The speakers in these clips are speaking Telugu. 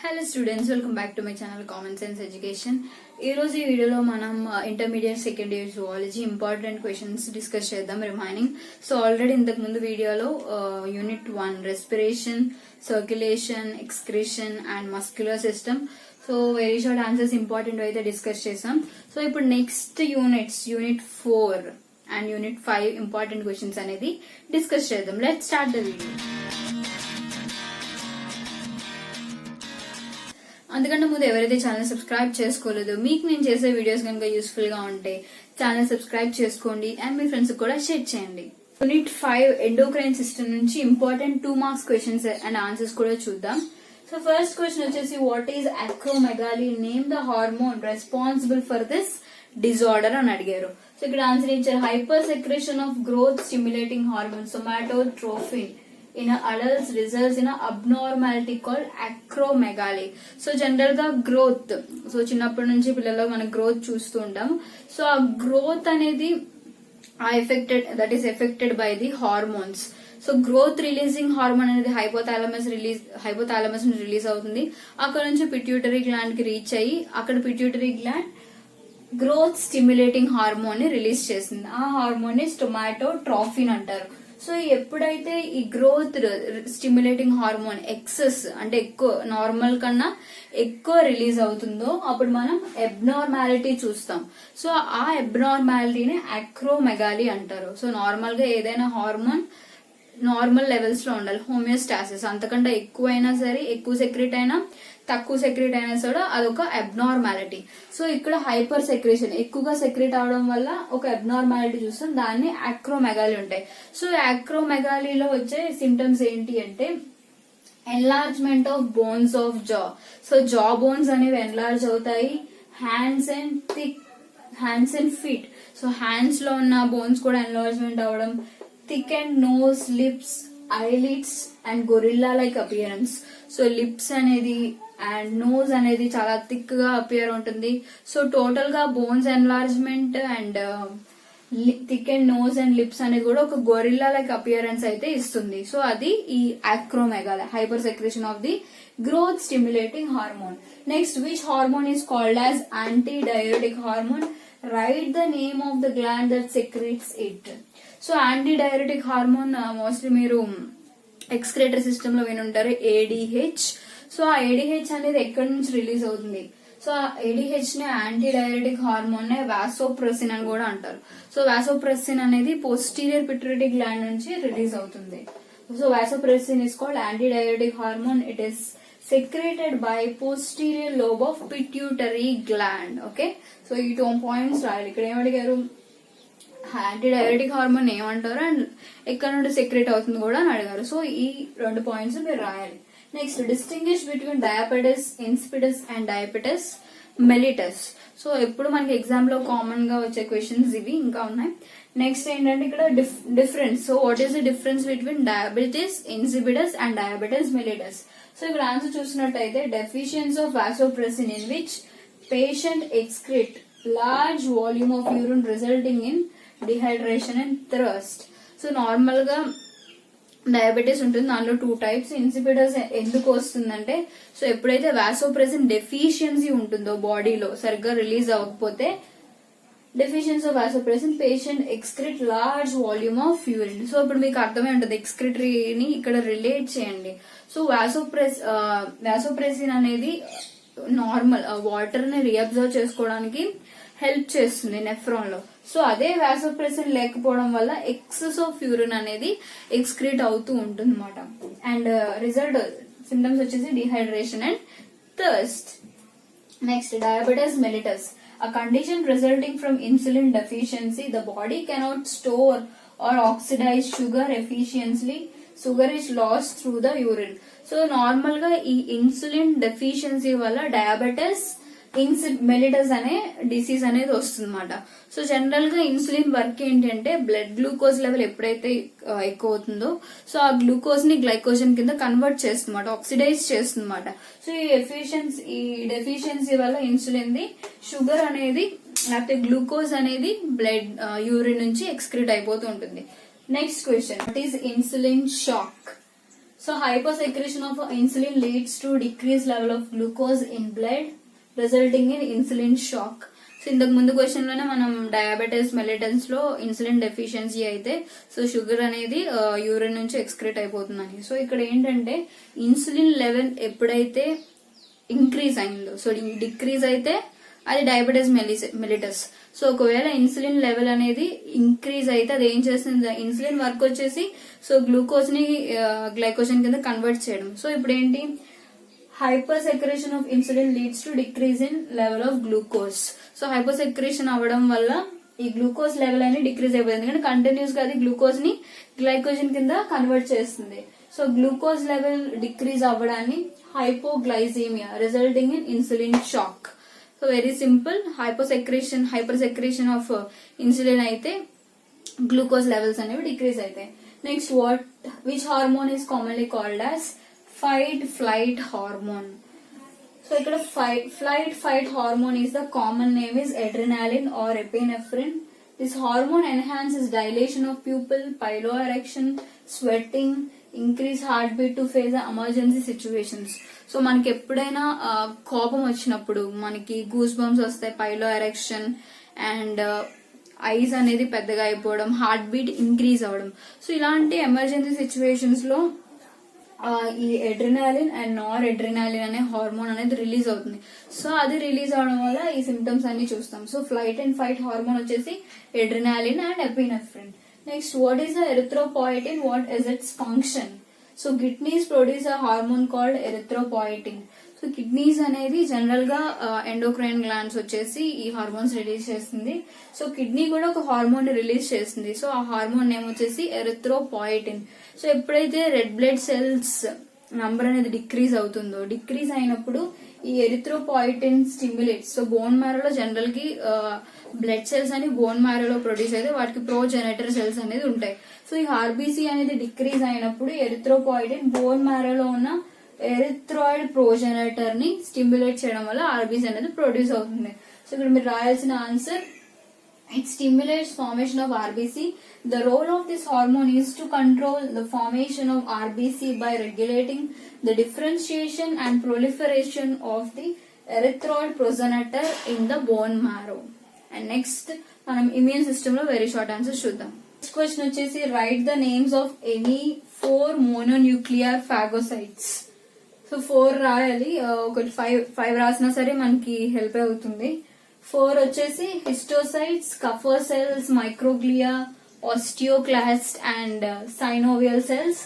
Hello students, welcome back to my channel common sense education. ఈ రోజు ఈ వీడియోలో మనం intermediate second year zoology important questions discuss చేద్దాం రిమైనింగ్. సో ఆల్రెడీ ఇంతకు ముందు వీడియోలో unit 1 respiration, circulation, excretion and muscular system, so very short answers important అయితే డిస్కస్ చేసాం. సో ఇప్పుడు next unit 4 and unit 5 important questions అనేది డిస్కస్ చేద్దాం. Let's start the video. అందుకంటే ముందు ఎవరైతే ఛానల్ సబ్స్క్రైబ్ చేసుకోలేదు, మీకు నేను చేసే వీడియోస్ కనుక యూస్ఫుల్ గా ఉంటే ఛానల్ సబ్స్క్రైబ్ చేసుకోండి అండ్ మీ ఫ్రెండ్స్ కూడా షేర్ చేయండి. యూనిట్ 5 ఎండోక్రైన్ సిస్టమ్ నుంచి important 2 marks questions and answers కూడా చూద్దాం. సో ఫస్ట్ క్వశ్చన్ వచ్చేసి, what is acromegaly, name the hormone responsible for this disorder అని అడిగారు. సో ఇక్కడ ఆన్సర్ ఇచ్చారు, hyper secretion of growth stimulating hormone somatotrophin in adults results in a abnormality called acromegaly. So general గా గ్రోత్, సో చిన్నప్పటి నుంచి పిల్లల్లో మనం గ్రోత్ చూస్తూ ఉంటాం. సో ఆ గ్రోత్ అనేది that is affected by the hormones. So growth releasing hormone అనేది హైపోథాలమస్ రిలీజ్ అవుతుంది. అక్కడ నుంచి పిట్యూటరీ గ్లాండ్ కి రీచ్ అయ్యి అక్కడ pituitary gland growth stimulating hormone ని రిలీజ్ చేస్తుంది. ఆ హార్మోన్ ని స్టొమాటోట్రోఫిన్ అంటారు. సో ఎప్పుడైతే ఈ గ్రోత్ స్టిమ్యులేటింగ్ హార్మోన్ ఎక్సెస్ అంటే ఎక్కువ నార్మల్ కన్నా ఎక్కువ రిలీజ్ అవుతుందో అప్పుడు మనం అబ్నార్మాలిటీ చూస్తాం. సో ఆ అబ్నార్మాలిటీని అక్రోమెగాలీ అంటారు. సో నార్మల్ గా ఏదైనా హార్మోన్ నార్మల్ లెవెల్స్ లో ఉండాలి, హోమియోస్టాసిస్. అంతకంటే ఎక్కువైనా సరే, ఎక్కువ సెక్రెట్ అయినా తక్కువ సెక్రెట్ అయినా కూడా అదొక అబ్నార్మాలిటీ. సో ఇక్కడ హైపర్ సెక్రేషన్, ఎక్కువగా సెక్రెట్ అవడం వల్ల ఒక అబ్నార్మాలిటీ చూస్తాం, దాన్ని అక్రోమెగాలీ ఉంటాయి. సో యాక్రోమెగాలీలో వచ్చే సిమ్టమ్స్ ఏంటి అంటే enlargement of bones of jaw. So jaw bones అనేవి ఎన్లార్జ్ అవుతాయి. Hands and feet, so hands లో ఉన్న బోన్స్ కూడా ఎన్లార్జ్మెంట్ అవడం. Thick and nose, lips, eyelids and gorilla like appearance. So lips అనేది అండ్ నోస్ అనేది చాలా థిక్ గా అపియర్ ఉంటుంది. సో టోటల్ గా bones enlargement and thick and nose and lips అనేది కూడా ఒక గొరిల్లా లైక్ అపియరెన్స్ అయితే ఇస్తుంది. సో అది ఈ acromegaly, hyper secretion of the growth stimulating hormone. Next, which hormone is called as antidiuretic hormone? Write the name of the gland that secretes it. So antidiuretic hormone mostly మీరు ఎక్స్క్రేటరీ సిస్టమ్ లో వినుంటారు, ADH. సో ఆ ADH అనేది ఎక్కడి నుంచి రిలీజ్ అవుతుంది? సో ఆ ADH ని యాంటీడైరెటిక్ హార్మోన్ నే వాసోప్రెసిన్ అని కూడా అంటారు. సో వాసోప్రెసిన్ అనేది పోస్టీరియర్ పిట్యూటరీ గ్లాండ్ నుంచి రిలీజ్ అవుతుంది. So vasopressin is called antidiuretic hormone. It is secreted by posterior lobe of pituitary gland. Okay, so ఈ 2 పాయింట్స్ రాయాలి. ఇక్కడ ఏమడిగారు, యాంటీడైరెటిక్ హార్మోన్ ఏమంటారు అండ్ ఎక్కడ నుండి సెక్రెట్ అవుతుంది కూడా అని అడిగారు. సో ఈ 2 పాయింట్స్ మీరు రాయాలి. Next, distinguish between diabetes insipidus and diabetes mellitus. So ఎప్పుడు మనకి ఎగ్జామ్ లో కామన్ గా వచ్చే క్వశ్చన్స్ ఇవి ఇంకా ఉన్నాయి. నెక్స్ట్ ఏంటంటే ఇక్కడ difference. So what is the difference between diabetes insipidus and diabetes mellitus? So ఇక్కడ ఆన్సర్ చూసినట్టయితే, deficiency of vasopressin in which patient excrete large volume of urine resulting in dehydration and thirst. So normal గా డయాబెటీస్ ఉంటుంది, దానిలో 2 టైప్స్. ఇన్సిపిడస్ ఎందుకు వస్తుందంటే, సో ఎప్పుడైతే వాసోప్రెసిన్ డెఫిషియన్సీ ఉంటుందో బాడీలో సరిగ్గా రిలీజ్ అవ్వకపోతే, deficiency of vasopressin patient excrete large volume of urine. So ఇప్పుడు మీకు అర్థమై ఉంటుంది, ఎక్స్క్రిటరీని ఇక్కడ రిలేట్ చేయండి. సో వాసోప్రెసిన్ అనేది నార్మల్ వాటర్ ని రీఅబ్జర్వ్ చేసుకోవడానికి హెల్ప్ చేస్తుంది నెఫ్రాన్ లో. సో అదే వాసోప్రెసిన్ లేకపోవడం వల్ల ఎక్సెస్ ఆఫ్ యూరిన్ అనేది ఎక్స్క్రీట్ అవుతూ ఉంటుంది అనమాట. అండ్ రిజల్ట్ సిమ్టమ్స్ వచ్చేసి dehydration and thirst. Next, diabetes mellitus, a condition resulting from insulin deficiency. The body cannot store or oxidize sugar efficiently. Sugar is lost through the urine. So normal గా ఈ ఇన్సులిన్ డెఫిషియన్సీ వల్ల డయాబెటిస్ మెలిటస్ అనే డిసీజ్ అనేది వస్తుందన్నమాట. సో జనరల్ గా ఇన్సులిన్ వర్క్ ఏంటంటే, బ్లడ్ గ్లూకోజ్ లెవెల్ ఎప్పుడైతే ఎక్కువ అవుతుందో సో ఆ గ్లూకోజ్ ని గ్లైకోజన్ కింద కన్వర్ట్ చేస్తుందన్నమాట, ఆక్సిడైజ్ చేస్తుందన్నమాట. సో ఈ డెఫిషియన్సీ వల్ల ఇన్సులిన్ ది షుగర్ అనేది లేకపోతే గ్లూకోజ్ అనేది బ్లడ్ యూరిన్ నుంచి ఎక్స్క్రీట్ అయిపోతూ ఉంటుంది. Next question, what is insulin shock? So hypersecretion of insulin leads to decreased level of glucose in blood resulting in insulin shock. So ఇంతకు ముందు క్వశ్చన్ లోనే మనం డయాబెటీస్ మెలిటన్స్ లో ఇన్సులిన్ డెఫిషియన్సీ అయితే సో షుగర్ అనేది యూరిన్ నుంచి ఎక్స్క్రీట్ అయిపోతుందని. సో ఇక్కడ ఏంటంటే ఇన్సులిన్ లెవెల్ ఎప్పుడైతే ఇంక్రీజ్ అయిందో సో డిక్రీజ్ అయితే అది డయాబెటీస్ మెలిటస్. సో ఒకవేళ ఇన్సులిన్ లెవెల్ అనేది ఇంక్రీజ్ అయితే అది ఏం చేస్తుంది, ఇన్సులిన్ వర్క్ వచ్చేసి సో గ్లూకోజ్ ని గ్లైకోజన్ కింద కన్వర్ట్ చేయడం. సో ఇప్పుడు ఏంటి, hypersecretion of insulin leads to decrease in level of glucose. So hypersecretion అవ్వడం వల్ల ఈ గ్లూకోజ్ లెవెల్ అనేది డిక్రీజ్ అయిపోతుంది, ఎందుకంటే కంటిన్యూస్ గా అది గ్లూకోజ్ ని గ్లైకోజన్ కింద కన్వర్ట్ చేస్తుంది. సో గ్లూకోజ్ లెవెల్ డిక్రీజ్ అవ్వడాన్ని hypoglycaemia resulting in insulin shock. So very simple, hypersecretion of insulin అయితే గ్లూకోజ్ లెవెల్స్ అనేవి డిక్రీజ్ అవుతాయి. Next which hormone is commonly called as fight flight hormone. So ikkada flight hormone is the common name is adrenaline or epinephrine. This hormone enhances dilation of pupil, piloerection, sweating, increase heartbeat to face the emergency situations. So మనకి ఎప్పుడైనా కోపం వచ్చినప్పుడు మనకి గూస్ బంప్స్ వస్తాయి, పైలో ఎరెక్షన్ అండ్ ఐస్ అనేది పెద్దగా అయిపోవడం, హార్ట్ బీట్ ఇంక్రీజ్ అవ్వడం. సో ఇలాంటి ఎమర్జెన్సీ సిచ్యువేషన్స్ లో ఈ అడ్రినాలిన్ అండ్ నార్ అడ్రినాలిన్ అనే హార్మోన్ అనేది రిలీజ్ అవుతుంది. సో అది రిలీజ్ అవడం వల్ల ఈ సిమ్టమ్స్ అన్ని చూస్తాం. So flight and fight hormone వచ్చేసి adrenaline and epinephrine. Next what is the erythropoietin, what is its function? So kidneys produce a hormone called erythropoietin. So kidneys అనేది జనరల్ గా ఎండోక్రైన్ గ్లాండ్స్ వచ్చేసి ఈ హార్మోన్స్ రిలీజ్ చేస్తుంది. సో కిడ్నీ కూడా ఒక హార్మోన్ రిలీజ్ చేస్తుంది. సో ఆ హార్మోన్ నేమ్ వచ్చేసి ఎరిథ్రోపాయిటిన్. సో ఎప్పుడైతే రెడ్ బ్లడ్ సెల్స్ నంబర్ అనేది డిక్రీజ్ అవుతుందో, డిక్రీజ్ అయినప్పుడు ఈ ఎరిథ్రోపాయిటిన్ స్టిమ్యులేట్స్. సో బోన్ మ్యారోలో జనరల్ కి బ్లడ్ సెల్స్ అని బోన్ మ్యారోలో ప్రొడ్యూస్ అయితే వాటికి ప్రోజెనేటర్ సెల్స్ అనేది ఉంటాయి. సో ఈ ఆర్బీసీ అనేది డిక్రీజ్ అయినప్పుడు ఎరిథ్రోపాయిటిన్ బోన్ మ్యారోలో ఉన్న ఎరిథ్రాయిడ్ ప్రోజెనేటర్ ని స్టిమ్యులేట్ చేయడం వల్ల ఆర్బీసీ అనేది ప్రొడ్యూస్ అవుతుంది. సో ఇక్కడ మీరు రాయాల్సిన answer, it stimulates formation of RBC. The role of this hormone is to control the formation of RBC by regulating the differentiation and proliferation of the erythroid progenitor in the bone marrow. And next మనం immune system లో very short answers చూద్దాం. Next question వచ్చేసి write the names of any 4 mononuclear phagocytes. So 4 రాయాలి, ఒకటి 5 రాసినా సరే మనకి హెల్ప్ అవుతుంది. 4 వచ్చేసి histiocytes, Kupffer cells, microglia, osteoclast and synovial cells.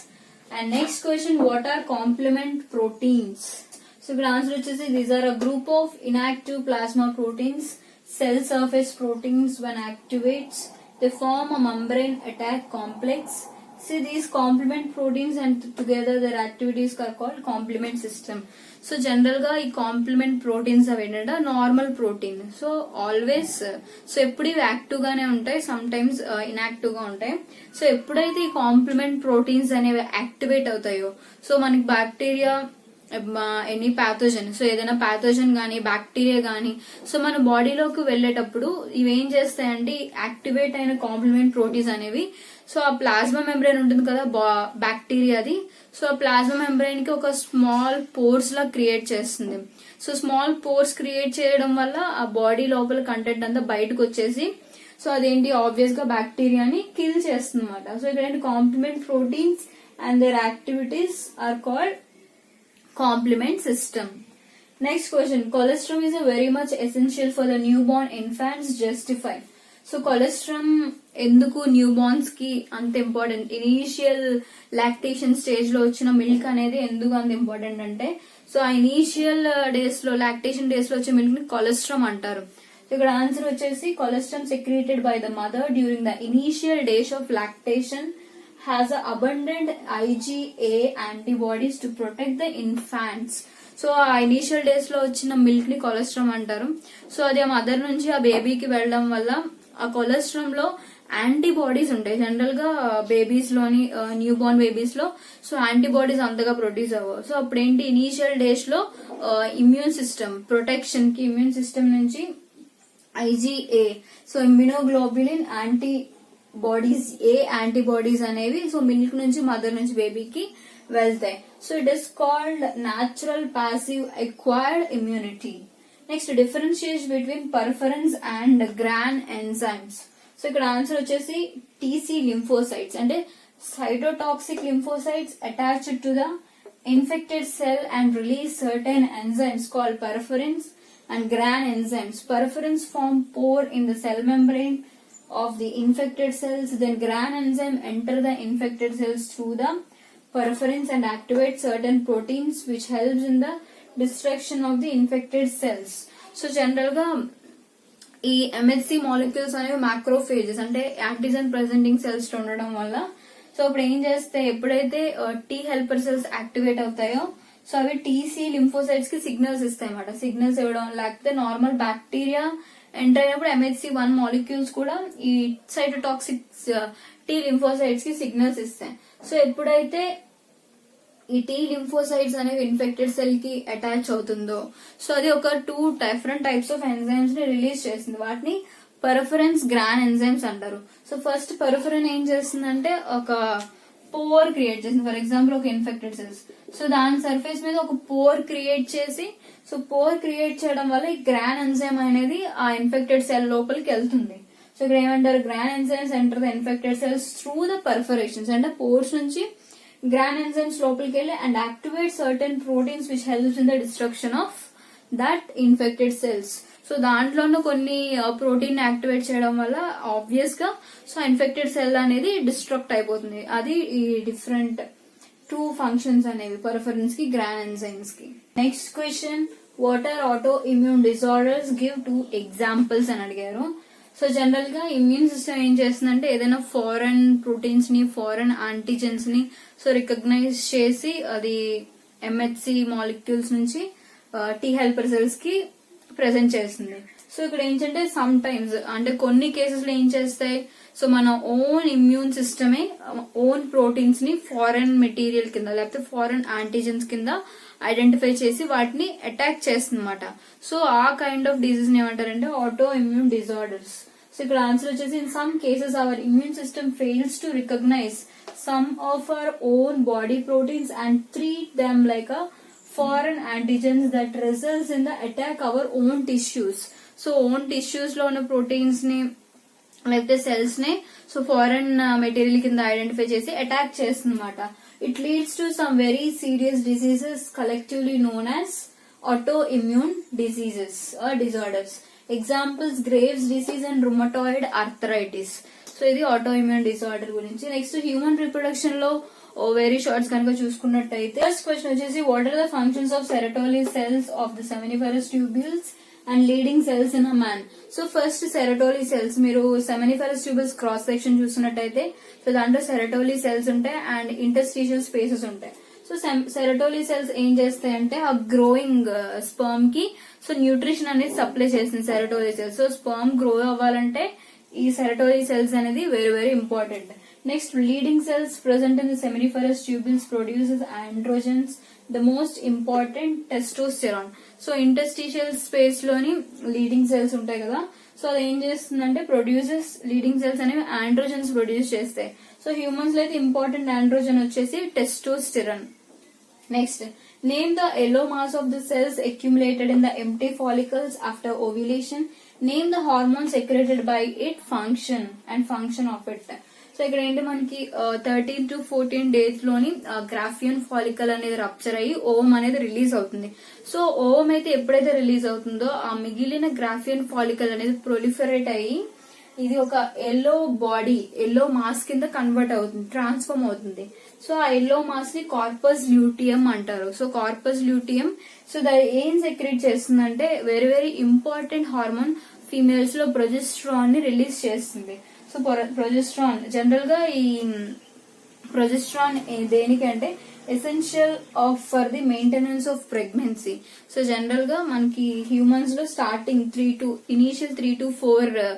And next question, what are complement proteins? So ఇక్కడ ఆన్సర్ వచ్చేసి these are a group of inactive plasma proteins, cell surface proteins. when activates they form a membrane attack complex. See these complement proteins and together their activities are called complement system. So general గా ఈ కాంప్లిమెంట్ ప్రోటీన్స్ అవి ఏంటంటే normal protein. So always so ఎప్పుడు ఇవి యాక్టివ్ గానే ఉంటాయి, సమ్ టైమ్స్ ఇన్యాక్టివ్ గా ఉంటాయి. సో ఎప్పుడైతే ఈ కాంప్లిమెంట్ ప్రోటీన్స్ అనేవి యాక్టివేట్ అవుతాయో సో మనకి బ్యాక్టీరియా ఎనీ ప్యాథోజన్, సో ఏదైనా ప్యాథోజన్ గానీ బ్యాక్టీరియా గానీ సో మన బాడీలోకి వెళ్లేటప్పుడు ఇవేం చేస్తాయంటే యాక్టివేట్ అయిన కాంప్లిమెంట్ ప్రోటీన్స్ అనేవి సో ఆ ప్లాస్మా మెంబ్రెయిన్ ఉంటుంది కదా బ్యాక్టీరియాది, సో ఆ ప్లాస్మా మెంబ్రెయిన్ కి ఒక స్మాల్ పోర్స్ లా క్రియేట్ చేస్తుంది. సో స్మాల్ పోర్స్ క్రియేట్ చేయడం వల్ల ఆ బాడీ లోపల కంటెంట్ అంతా బయటకు వచ్చేసి సో అదేంటి ఆబ్వియస్ గా బ్యాక్టీరియాని కిల్ చేస్తుంది అనమాట. సో ఇక్కడ complement proteins and their activities are called complement system. Next question, colostrum is a very much essential for the newborn infants. Justify. So colostrum ఎందుకు న్యూ బార్న్స్ కి అంత ఇంపార్టెంట్? ఇనీషియల్ లాక్టేషన్ స్టేజ్ లో వచ్చిన మిల్క్ అనేది ఎందుకు అంత ఇంపార్టెంట్ అంటే సో ఆ ఇనీషియల్ డేస్ లో లాక్టేషన్ డేస్ లో వచ్చే మిల్క్ ని కొలెస్ట్రామ్ అంటారు. ఇక్కడ ఆన్సర్ వచ్చేసి colostrum secreted by the mother during the initial days of lactation has abundant IgA antibodies to protect the infants. So ఆ ఇనీషియల్ డేస్ లో వచ్చిన మిల్క్ ని కొలెస్ట్రామ్ అంటారు. సో అది ఆ మదర్ నుంచి ఆ బేబీకి వెళ్ళడం వల్ల ఆ కొలెస్ట్రామ్ లో యాంటీబాడీస్ ఉంటాయి. జనరల్ గా బేబీస్ లోని న్యూ బోర్న్ బేబీస్ లో సో యాంటీబాడీస్ అంతగా ప్రొడ్యూస్ అవ్వవు. సో అప్పుడేంటి ఇనీషియల్ డేస్ లో ఇమ్యూన్ సిస్టమ్ ప్రొటెక్షన్ కి ఇమ్యూన్ సిస్టమ్ నుంచి IgA so immunoglobulin antibodies antibodies అనేవి సో మిల్క్ నుంచి మదర్ నుంచి బేబీకి వెళ్తాయి. So it is called natural passive acquired immunity. Next differentiate between perforins and granzymes. So ఇక్కడ ఆన్సర్ వచ్చేసి టీసీ లింఫోసైట్స్ అంటే cytotoxic lymphocytes attached to the infected cell and release certain enzymes called perforins and gran enzymes. Perforins form pore in the cell membrane of the infected cells. Then gran enzyme enter the infected cells through the perforins and activate certain proteins which helps in the destruction of the infected cells. So general ga ఈ MHC మాలిక్యూల్స్ అనేవి మ్యాక్రోఫేజెస్ అంటే యాంటీజెన్ ప్రెజెంటింగ్ సెల్స్ ఉండడం వల్ల సో ఇప్పుడు ఏం చేస్తే ఎప్పుడైతే టీ హెల్పర్ సెల్స్ యాక్టివేట్ అవుతాయో సో అవి టీసీ లింఫోసైట్స్ కి సిగ్నల్స్ ఇస్తాయి అన్నమాట. సిగ్నల్స్ ఇవ్వడం లేకపోతే నార్మల్ బ్యాక్టీరియా ఎంటర్ అయినప్పుడు MHC1 మాలిక్యూల్స్ కూడా ఈ సైటోటాక్సిక్ టీ లింఫోసైట్స్ కి సిగ్నల్స్ ఇస్తాయి. సో ఎప్పుడైతే ఈ టీ లింఫోసైట్స్ అనేవి ఇన్ఫెక్టెడ్ సెల్ కి అటాచ్ అవుతుందో సో అది ఒక 2 డిఫరెంట్ టైప్స్ ఆఫ్ ఎంజైమ్స్ ని రిలీజ్ చేస్తుంది. వాటిని పర్ఫరెన్స్ గ్రాన్ ఎంజైమ్స్ అంటారు. సో ఫస్ట్ పర్ఫరెన్ ఏం చేస్తుందంటే ఒక పోర్ క్రియేట్ చేస్తుంది. ఫర్ ఎగ్జాంపుల్ ఒక ఇన్ఫెక్టెడ్ సెల్స్ సో దాని సర్ఫేస్ మీద ఒక పోర్ క్రియేట్ చేసి సో పోర్ క్రియేట్ చేయడం వల్ల ఈ గ్రాన్ ఎంజైమ్ అనేది ఆ ఇన్ఫెక్టెడ్ సెల్ లోపలికి వెళ్తుంది. సో ఇక్కడ ఏమంటారు granzymes enter the infected cells through the perforations అంటే పోర్స్ నుంచి గ్రాన్ ఎంజైమ్స్ లోపలికి వెళ్ళి and activate certain proteins which helps in the destruction of that infected cells. So దాంట్లోనూ కొన్ని ప్రోటీన్ యాక్టివేట్ చేయడం వల్ల ఆబ్వియస్ గా సో ఇన్ఫెక్టెడ్ సెల్ అనేది డిస్ట్రక్ట్ అయిపోతుంది. అది ఈ డిఫరెంట్ 2 ఫంక్షన్స్ అనేవి పర్ఫరెన్స్ కి గ్రాన్ ఎంజైమ్స్ కి. Next question what are auto immune disorders give 2 examples అని అడిగారు. సో జనరల్ గా ఇమ్యూన్ సిస్టమ్ ఏం చేస్తుందంటే ఏదైనా ఫారెన్ ప్రోటీన్స్ ని ఫారెన్ యాంటీజెన్స్ ని సో రికగ్నైజ్ చేసి అది MHC మాలిక్యూల్స్ నుంచి టీ హెల్పర్ సెల్స్ కి ప్రెజెంట్ చేస్తుంది. సో ఇక్కడ ఏంటంటే సమ్ టైమ్స్ అంటే కొన్ని కేసెస్ లో ఏం చేస్తాయి సో మన ఓన్ ఇమ్యూన్ సిస్టమే ఓన్ ప్రోటీన్స్ ని ఫారెన్ మెటీరియల్ కింద లేకపోతే ఫారెన్ యాంటీజెన్స్ కింద ఐడెంటిఫై చేసి వాటిని అటాక్ చేస్తుంది అనమాట. సో ఆ కైండ్ ఆఫ్ డిజీజ్ ఏమంటారంటే ఆటో ఇమ్యూన్ డిజార్డర్స్. సో ఇక్కడ ఆన్సర్ వచ్చేసి in some cases our immune system fails to recognise some of our own body proteins and treat them like a foreign antigens that results in the attack our own tissues. So own tissues లో ఉన్న ప్రోటీన్స్ ని లేకపోతే సెల్స్ ని సో ఫారెన్ మెటీరియల్ కింద ఐడెంటిఫై చేసి అటాక్ చేస్తుంది అనమాట. It leads to some very serious diseases collectively known as auto immune diseases or disorders. Examples Graves disease and rheumatoid arthritis. So ఇది ఆటో ఇమ్యూన్ డిజార్డర్ గురించి. నెక్స్ట్ హ్యూమన్ రిప్రొడక్షన్ లో వెరీ షార్ట్స్ కనుక చూసుకున్నట్టయితే ఫస్ట్ క్వశ్చన్ వచ్చేసి what are the functions of Sertoli cells of the seminiferous tubules and Leydig cells in a man. So first Sertoli cells మీరు సెమినిఫెరస్ ట్యూబ్యూల్స్ క్రాస్ సెక్షన్ చూస్తున్నట్టయితే సో దాంట్లో సెరటోలీ సెల్స్ ఉంటాయి అండ్ ఇంటర్స్టిషియల్ స్పేసెస్ ఉంటాయి. సో సెరటోలీ సెల్స్ ఏం చేస్తాయంటే ఆ గ్రోయింగ్ స్పర్మ్ కి సో న్యూట్రిషన్ అనేది సప్లై చేస్తుంది Sertoli cells. So sperm grow అవ్వాలంటే ఈ సెరటోలీ సెల్స్ అనేది very very important. Next, leading cells present in the seminiferous tubules produces androgens, the most important testosterone. So interstitial space లోని లీడింగ్ సెల్స్ ఉంటాయి కదా సో అది ఏం చేస్తుందంటే ప్రొడ్యూసెస్ లీడింగ్ సెల్స్ అనేవి ఆండ్రోజన్స్ ప్రొడ్యూస్ చేస్తాయి. సో హ్యూమన్స్ లో అయితే ఇంపార్టెంట్ ఆండ్రోజన్ వచ్చేసి testosterone. Next name the yellow mass of the cells accumulated in the empty follicles after ovulation. Name the hormone secreted by it, function and function of it. So ఇక్కడ ఏంటి మనకి 13 to 14 days లోని గ్రాఫియన్ ఫాలికల్ అనేది రప్చర్ అయ్యి ఓమ్ అనేది రిలీజ్ అవుతుంది. సో ఓమ్ అయితే ఎప్పుడైతే రిలీజ్ అవుతుందో ఆ మిగిలిన గ్రాఫియన్ ఫాలికల్ అనేది ప్రొలిఫరేట్ అయ్యి ఇది ఒక ఎల్లో మాస్ కింద కన్వర్ట్ అవుతుంది, ట్రాన్స్ఫార్మ్ అవుతుంది. సో ఆ ఎల్లో మాస్ ని కార్పస్ ల్యూటియం అంటారు. సో కార్పస్ ల్యూటియం సో దాని ఏం సెక్రెట్ చేస్తుందంటే very very important hormone females లో ప్రొజెస్ట్రాన్ ని రిలీజ్ చేస్తుంది. సో ప్రొజెస్ట్రాన్ జనరల్ గా ఈ ప్రొజెస్ట్రాన్ దేనికంటే essential for the maintenance of pregnancy. So general గా మనకి హ్యూమన్స్ లో స్టార్టింగ్ 3 to 4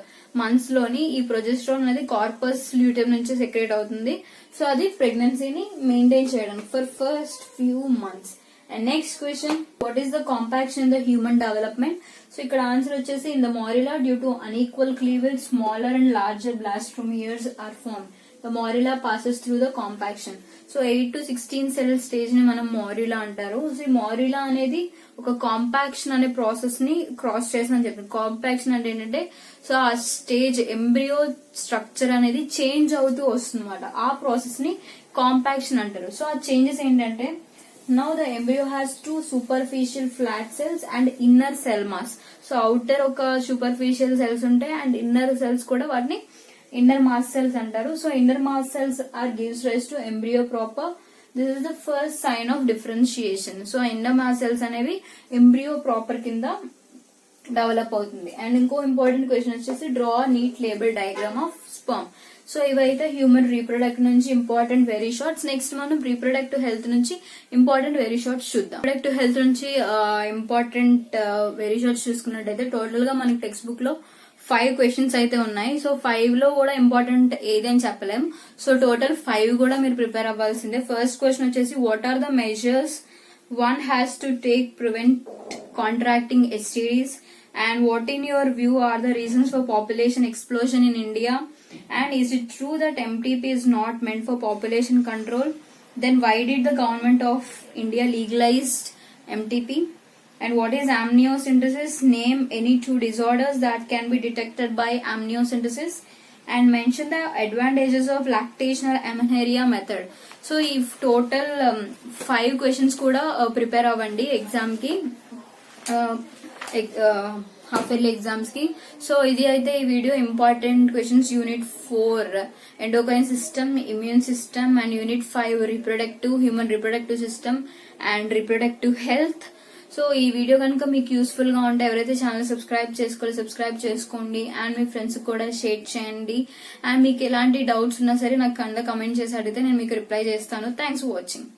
months లోని ఈ ప్రొజెస్ట్రాన్ అనేది కార్పస్ ల్యూటియం నుంచి సెక్రేట్ అవుతుంది. సో అది ప్రెగ్నెన్సీని మెయింటైన్ చేయడానికి for first few months. And next question what is the compaction in the human development. So ఇక్కడ ఆన్సర్ వచ్చేసి in the morula due to unequal cleavage smaller and larger blastomeres are form. The morula passes through the compaction. So 8 to 16 cell stage ని మనం మారిలా అంటారు. సో ఈ మారిలా అనేది ఒక కాంపాక్షన్ అనే ప్రాసెస్ ని క్రాస్ చేసిందని చెప్పారు. కాంపాక్షన్ అంటే ఏంటంటే సో ఆ స్టేజ్ ఎంబ్రియో స్ట్రక్చర్ అనేది చేంజ్ అవుతూ వస్తుంది అనమాట. ఆ ప్రాసెస్ ని కాంపాక్షన్ అంటారు. సో ఆ చేంజెస్ ఏంటంటే now the embryo has two superficial flat cells and inner cell mass. So outer ఒక superficial cells ఉంటాయి అండ్ inner cells కూడా వాటిని inner mass cells అంటారు. So inner mass cells are gives rise to embryo proper. This is the first sign of differentiation. So inner mass cells అనేవి embryo proper కింద డెవలప్ అవుతుంది. అండ్ ఇంకో ఇంపార్టెంట్ క్వశ్చన్ వచ్చేసి draw neat label diagram of sperm. So ఇవైతే హ్యూమన్ రీప్రొడక్ట్ నుంచి ఇంపార్టెంట్ వెరీ షార్ట్స్. నెక్స్ట్ మనం రీప్రొడక్టివ్ హెల్త్ నుంచి ఇంపార్టెంట్ వెరీ షార్ట్స్ చూద్దాం. రీప్రొడక్టివ్ హెల్త్ నుంచి ఇంపార్టెంట్ వెరీ షార్ట్స్ చూసుకున్నట్టయితే టోటల్ గా మనకి టెక్స్ట్ బుక్ లో 5 క్వశ్చన్స్ అయితే ఉన్నాయి. సో 5 లో కూడా ఇంపార్టెంట్ ఏది అని చెప్పలేం. సో టోటల్ 5 కూడా మీరు ప్రిపేర్ అవ్వాల్సిందే. ఫస్ట్ క్వశ్చన్ వచ్చేసి what are the measures one has to take prevent contracting STDs, and what in your view are the reasons for population explosion in India, and is it true that MTP is not meant for population control? Then why did the government of India legalized MTP? And what is amniocentesis? Name any 2 disorders that can be detected by amniocentesis, and mention the advantages of lactational amenorrhea method. So ఈ టోటల్ 5 క్వశ్చన్స్ కూడా ప్రిపేర్ అవ్వండి ఎగ్జామ్ కి, హాఫ్ ఇయర్లీ ఎగ్జామ్స్ కి. సో ఇది అయితే ఈ video important questions unit 4 endocrine system, immune system, and unit 5 reproductive, human reproductive system and reproductive health. So ఈ వీడియో కనుక మీకు యూస్ఫుల్ గా ఉంటే ఎవరైతే ఛానల్ సబ్స్క్రైబ్ సబ్స్క్రైబ్ చేసుకోండి అండ్ మీ ఫ్రెండ్స్ కూడా షేర్ చేయండి. అండ్ మీకు ఎలాంటి డౌట్స్ ఉన్నా సరే నాకు కింద కమెంట్ చేసి అడిగితే నేను మీకు రిప్లై చేస్తాను. Thanks for watching.